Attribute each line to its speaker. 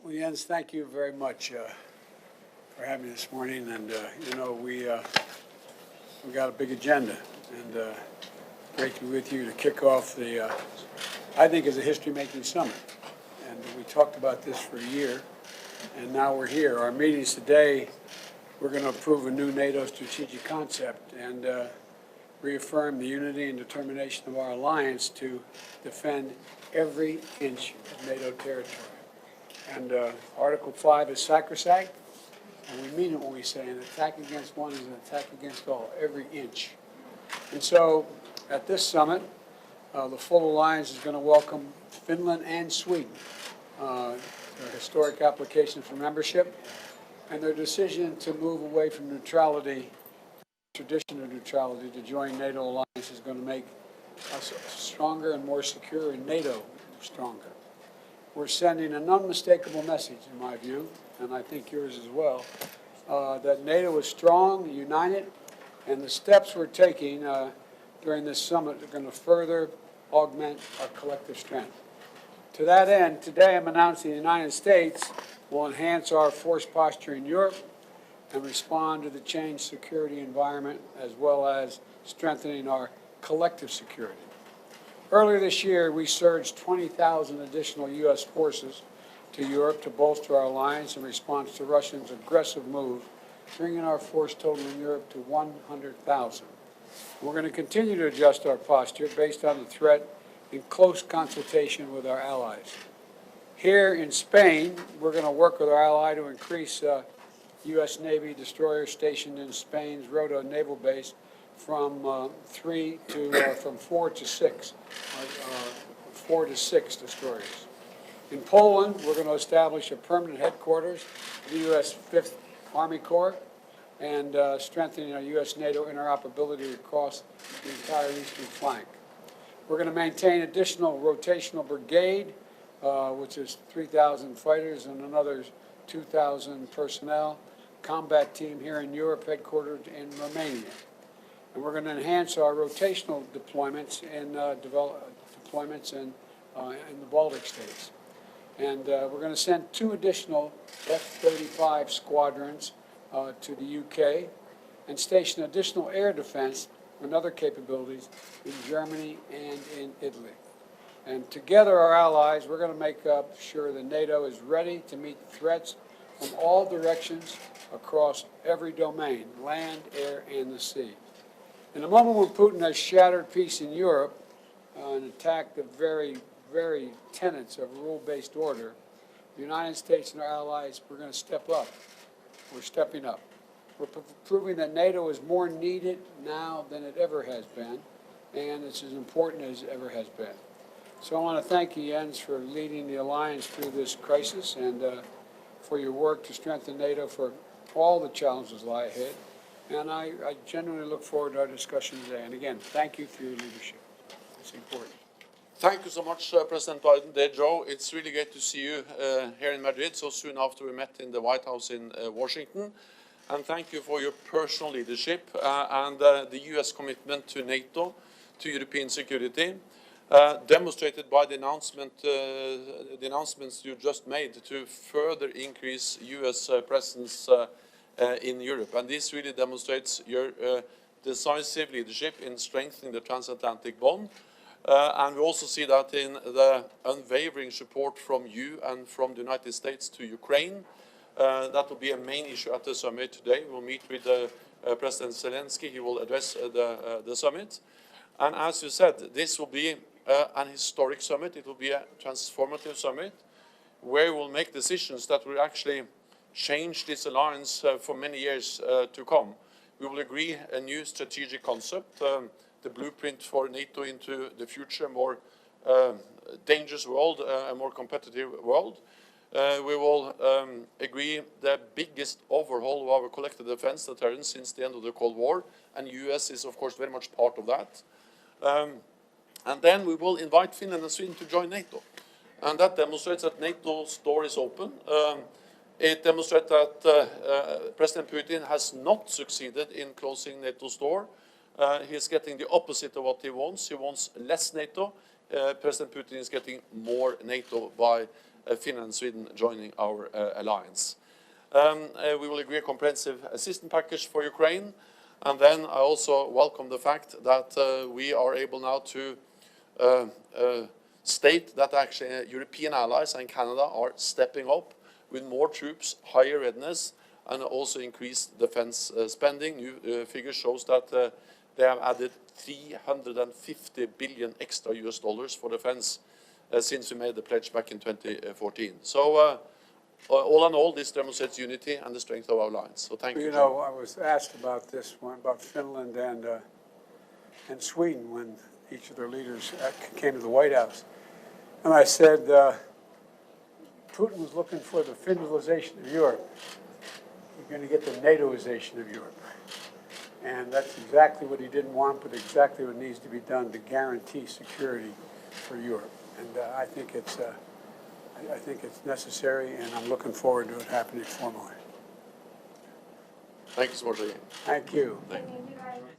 Speaker 1: Well, Jens, thank you very much for having me this morning. And we got a big agenda, and great to be with you to kick off the I think is a history-making summit. And we talked about this for a year, and now we're here. Our meetings today, we're going to approve a new NATO strategic concept and reaffirm the unity and determination of our alliance to defend every inch of NATO territory. And Article 5 is sacrosanct, and we mean it when we say an attack against one is an attack against all, every inch. And so at this summit, the full alliance is going to welcome Finland and Sweden, their historic application for membership, and their decision to move away from neutrality, tradition of neutrality, to join NATO alliance is going to make us stronger and more secure, and NATO stronger. We're sending an unmistakable message, in my view, and I think yours as well, that NATO is strong, united, and the steps we're taking during this summit are going to further augment our collective strength. To that end, today I'm announcing the United States will enhance our force posture in Europe and respond to the changed security environment, as well as strengthening our collective security. Earlier this year, we surged 20,000 additional U.S. forces to Europe to bolster our alliance in response to Russia's aggressive move, bringing our force total in Europe to 100,000. We're going to continue to adjust our posture based on the threat in close consultation with our allies. Here in Spain, we're going to work with our ally to increase U.S. Navy destroyers stationed in Spain's Rota naval base from 4 to 6 destroyers. In Poland, we're going to establish a permanent headquarters for the U.S. 5th Army Corps and strengthening our U.S. NATO interoperability across the entire eastern flank. We're going to maintain additional rotational brigade, which is 3,000 fighters and another 2,000 personnel, combat team here in Europe, headquartered in Romania. And we're going to enhance our rotational deployments in the Baltic states. And we're going to send 2 additional F-35 squadrons to the UK and station additional air defense and other capabilities in Germany and in Italy. And together, our allies, we're going to make sure that NATO is ready to meet threats from all directions across every domain, land, air, and the sea. In a moment when Putin has shattered peace in Europe and attacked the very, very tenets of rule-based order, the United States and our allies, we're going to step up. We're stepping up. We're proving that NATO is more needed now than it ever has been, and it's as important as it ever has been. So I want to thank you, Jens, for leading the alliance through this crisis and for your work to strengthen NATO for all the challenges that lie ahead. And I genuinely look forward to our discussion today. And again, thank you for your leadership. It's important.
Speaker 2: Thank you so much, President Biden. Dear Joe, it's really great to see you here in Madrid so soon after we met in the White House in Washington. And thank you for your personal leadership and the U.S. commitment to NATO, to European security, demonstrated by the announcements you just made to further increase U.S. presence in Europe. And this really demonstrates your decisive leadership in strengthening the transatlantic bond. And we also see that in the unwavering support from you and from the United States to Ukraine. That will be a main issue at the summit today. We'll meet with President Zelensky. He will address the summit. And as you said, this will be an historic summit. It will be a transformative summit where we'll make decisions that will actually change this alliance for many years to come. We will agree a new strategic concept, the blueprint for NATO into the future, more dangerous world, a more competitive world. We will agree the biggest overhaul of our collective defense deterrence since the end of the Cold War, and the US is, of course, very much part of that. And then we will invite Finland and Sweden to join NATO. And that demonstrates that NATO's door is open. It demonstrates that President Putin has not succeeded in closing NATO's door. He's getting the opposite of what he wants. He wants less NATO. President Putin is getting more NATO by Finland and Sweden joining our alliance. We will agree a comprehensive assistance package for Ukraine. And then I also welcome the fact that we are able now to state that actually European allies and Canada are stepping up with more troops, higher readiness, and also increased defense spending. New figures shows that they have added 350 billion extra US dollars for defense since we made the pledge back in 2014. So all in all, this demonstrates unity and the strength of our alliance. So thank you.
Speaker 1: You know, I was asked about this one, about Finland and Sweden when each of their leaders came to the White House. And I said, Putin was looking for the Finlandization of Europe. You're going to get the NATOization of Europe. And that's exactly what he didn't want, but exactly what needs to be done to guarantee security for Europe. And I think it's necessary, and I'm looking forward to it happening formally.
Speaker 2: Thank you so much again.
Speaker 1: Thank you.
Speaker 2: Thank you.